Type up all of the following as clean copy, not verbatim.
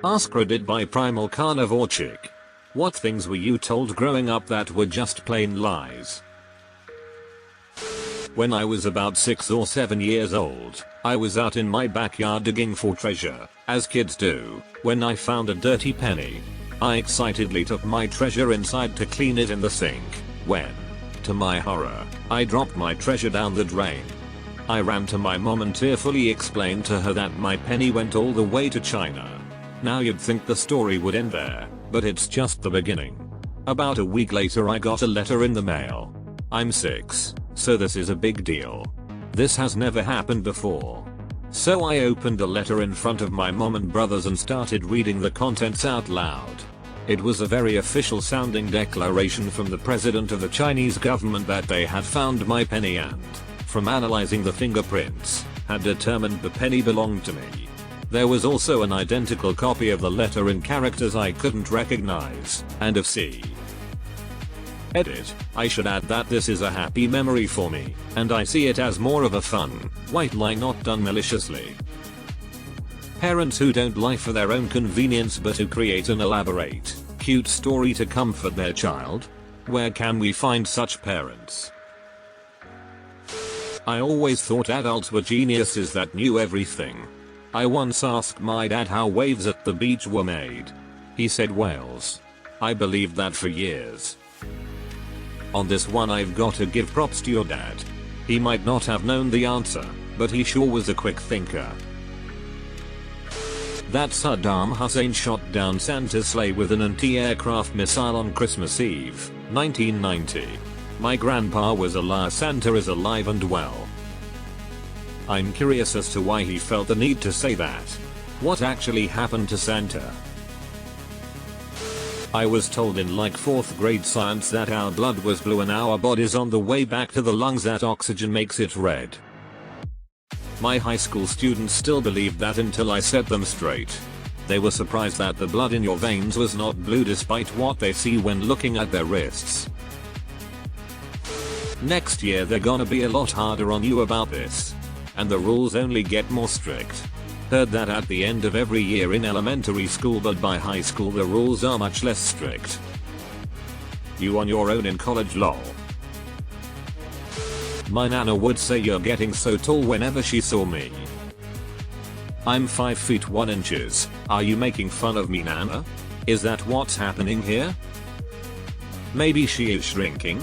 AskReddit by Primal Carnivore Chick. What things were you told growing up that were just plain lies? When I was about 6 or 7 years old, I was out in my backyard digging for treasure, as kids do, when I found a dirty penny. I excitedly took my treasure inside to clean it in the sink, when, to my horror, I dropped my treasure down the drain. I ran to my mom and tearfully explained to her that my penny went all the way to China. Now you'd think the story would end there, but it's just the beginning. About a week later I got a letter in the mail. I'm 6, so this is a big deal. This has never happened before. So I opened the letter in front of my mom and brothers and started reading the contents out loud. It was a very official sounding declaration from the president of the Chinese government that they had found my penny and, from analyzing the fingerprints, had determined the penny belonged to me. There was also an identical copy of the letter in characters I couldn't recognize, and of C. Edit, I should add that this is a happy memory for me, and I see it as more of a fun, white lie not done maliciously. Parents who don't lie for their own convenience but who create an elaborate, cute story to comfort their child? Where can we find such parents? I always thought adults were geniuses that knew everything. I once asked my dad how waves at the beach were made. He said whales. I believed that for years. On this one I've got to give props to your dad. He might not have known the answer, but he sure was a quick thinker. That Saddam Hussein shot down Santa's sleigh with an anti-aircraft missile on Christmas Eve, 1990. My grandpa was a liar. Santa is alive and well. I'm curious as to why he felt the need to say that. What actually happened to Santa? I was told in like 4th grade science that our blood was blue and our body's on the way back to the lungs, that oxygen makes it red. My high school students still believed that until I set them straight. They were surprised that the blood in your veins was not blue despite what they see when looking at their wrists. Next year they're gonna be a lot harder on you about this. And the rules only get more strict. Heard that at the end of every year in elementary school, but by high school the rules are much less strict. You on your own in college, lol. My nana would say you're getting so tall whenever she saw me. I'm 5 feet 1 inches. Are you making fun of me, nana? Is that what's happening here? Maybe she is shrinking?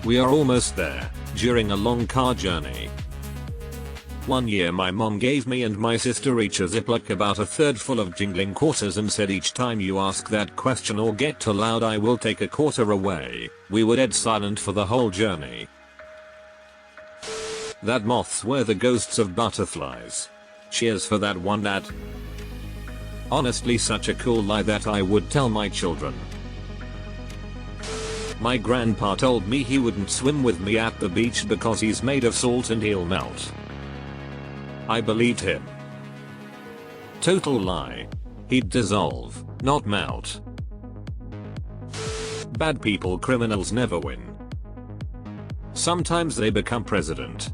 We are almost there. During a long car journey. One year my mom gave me and my sister each a Ziploc about a third full of jingling quarters and said, each time you ask that question or get too loud I will take a quarter away. We were dead silent for the whole journey. That moths were the ghosts of butterflies. Cheers for that one, Dad. Honestly, such a cool lie that I would tell my children. My grandpa told me he wouldn't swim with me at the beach because he's made of salt and he'll melt. I believed him. Total lie. He'd dissolve, not melt. Bad people, criminals never win. Sometimes they become president.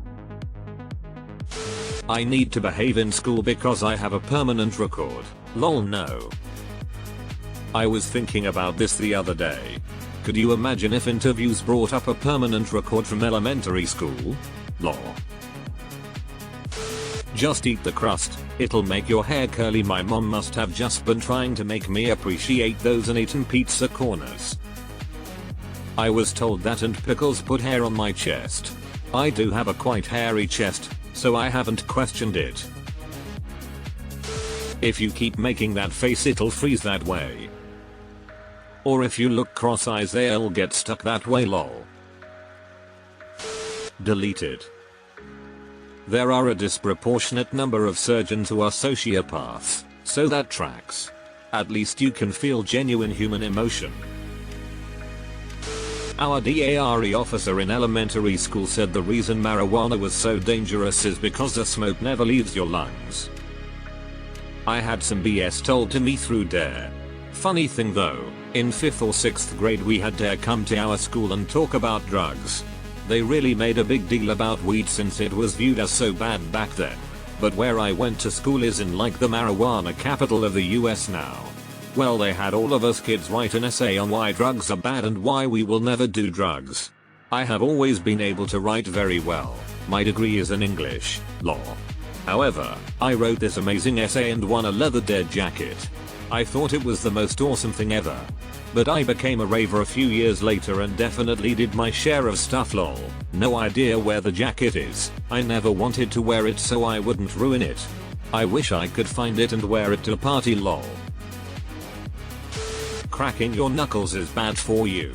I need to behave in school because I have a permanent record. Lol, no. I was thinking about this the other day. Could you imagine if interviews brought up a permanent record from elementary school? Lol. Just eat the crust, it'll make your hair curly. My mom must have just been trying to make me appreciate those uneaten pizza corners. I was told that and pickles put hair on my chest. I do have a quite hairy chest, so I haven't questioned it. If you keep making that face it'll freeze that way. Or if you look cross-eyes they'll get stuck that way, lol. Deleted. There are a disproportionate number of surgeons who are sociopaths, so that tracks. At least you can feel genuine human emotion. Our DARE officer in elementary school said the reason marijuana was so dangerous is because the smoke never leaves your lungs. I had some BS told to me through DARE. Funny thing though, in 5th or 6th grade we had DARE come to our school and talk about drugs. They really made a big deal about weed since it was viewed as so bad back then. But where I went to school is in like the marijuana capital of the US now. Well, they had all of us kids write an essay on why drugs are bad and why we will never do drugs. I have always been able to write very well. My degree is in English, law. However, I wrote this amazing essay and won a leather dead jacket. I thought it was the most awesome thing ever. But I became a raver a few years later and definitely did my share of stuff lol. No idea where the jacket is. I never wanted to wear it so I wouldn't ruin it. I wish I could find it and wear it to a party lol. Cracking your knuckles is bad for you.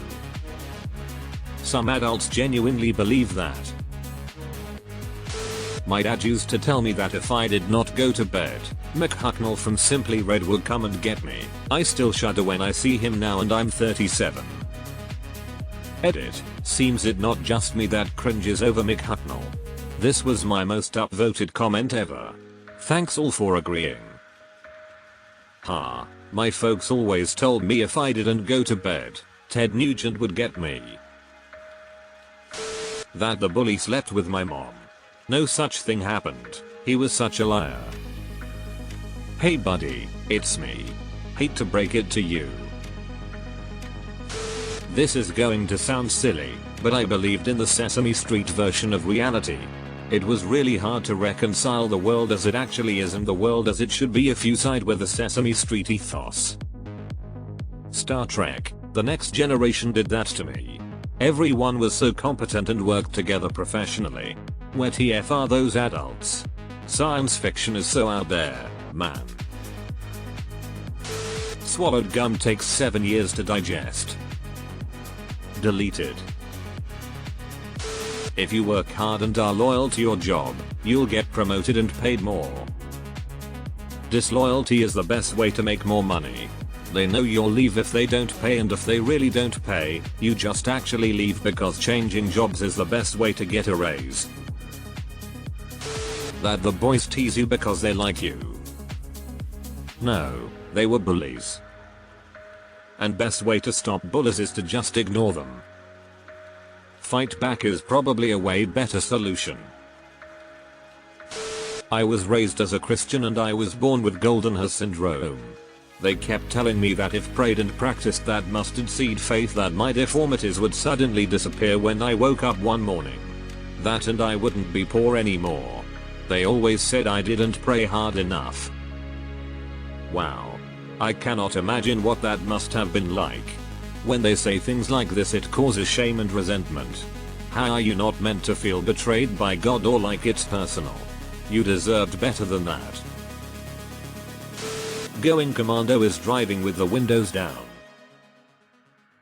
Some adults genuinely believe that. My dad used to tell me that if I did not go to bed, McHucknell from Simply Red would come and get me. I still shudder when I see him now and I'm 37. Edit. Seems it not just me that cringes over McHucknell. This was my most upvoted comment ever. Thanks all for agreeing. Ha. My folks always told me if I didn't go to bed, Ted Nugent would get me. That the bully slept with my mom. No such thing happened. He was such a liar. Hey buddy, it's me. Hate to break it to you. This is going to sound silly, but I believed in the Sesame Street version of reality. It was really hard to reconcile the world as it actually is and the world as it should be if you side with the Sesame Street ethos. Star Trek: The Next Generation did that to me. Everyone was so competent and worked together professionally. Where TF are those adults? Science fiction is so out there, man. Swallowed gum takes 7 years to digest. Deleted. If you work hard and are loyal to your job, you'll get promoted and paid more. Disloyalty is the best way to make more money. They know you'll leave if they don't pay, and if they really don't pay, you just actually leave because changing jobs is the best way to get a raise. That the boys tease you because they like you. No, they were bullies. And best way to stop bullies is to just ignore them. Fight back is probably a way better solution. I was raised as a Christian and I was born with golden hair syndrome. They kept telling me that if prayed and practiced that mustard seed faith that my deformities would suddenly disappear when I woke up one morning. That and I wouldn't be poor anymore. They always said I didn't pray hard enough. Wow. I cannot imagine what that must have been like. When they say things like this, it causes shame and resentment. How are you not meant to feel betrayed by God or like it's personal? You deserved better than that. Going commando is driving with the windows down.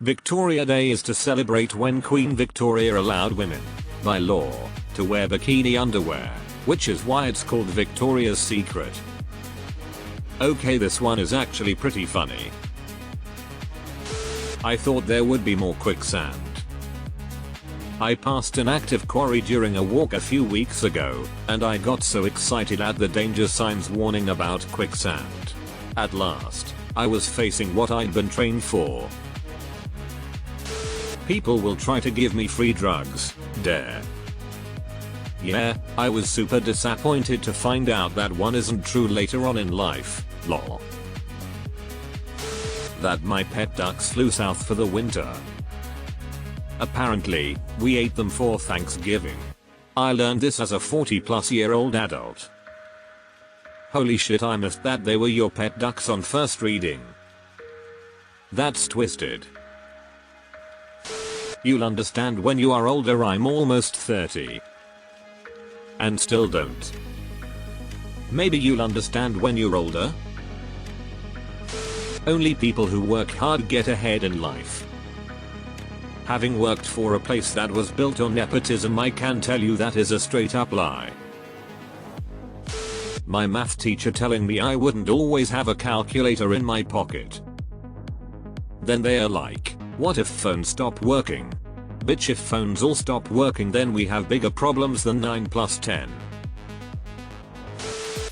Victoria Day is to celebrate when Queen Victoria allowed women, by law, to wear bikini underwear, which is why it's called Victoria's Secret. Okay, this one is actually pretty funny. I thought there would be more quicksand. I passed an active quarry during a walk a few weeks ago, and I got so excited at the danger signs warning about quicksand. At last, I was facing what I'd been trained for. People will try to give me free drugs, dare. Yeah, I was super disappointed to find out that one isn't true later on in life, lol. That my pet ducks flew south for the winter. Apparently, we ate them for Thanksgiving. I learned this as a 40-plus-year-old adult. Holy shit, I missed that they were your pet ducks on first reading. That's twisted. You'll understand when you are older. I'm almost 30. And still don't. Maybe you'll understand when you're older. Only people who work hard get ahead in life. Having worked for a place that was built on nepotism, I can tell you that is a straight up lie. My math teacher telling me I wouldn't always have a calculator in my pocket. Then they're like, what if phones stop working? Bitch, if phones all stop working then we have bigger problems than 9 plus 10.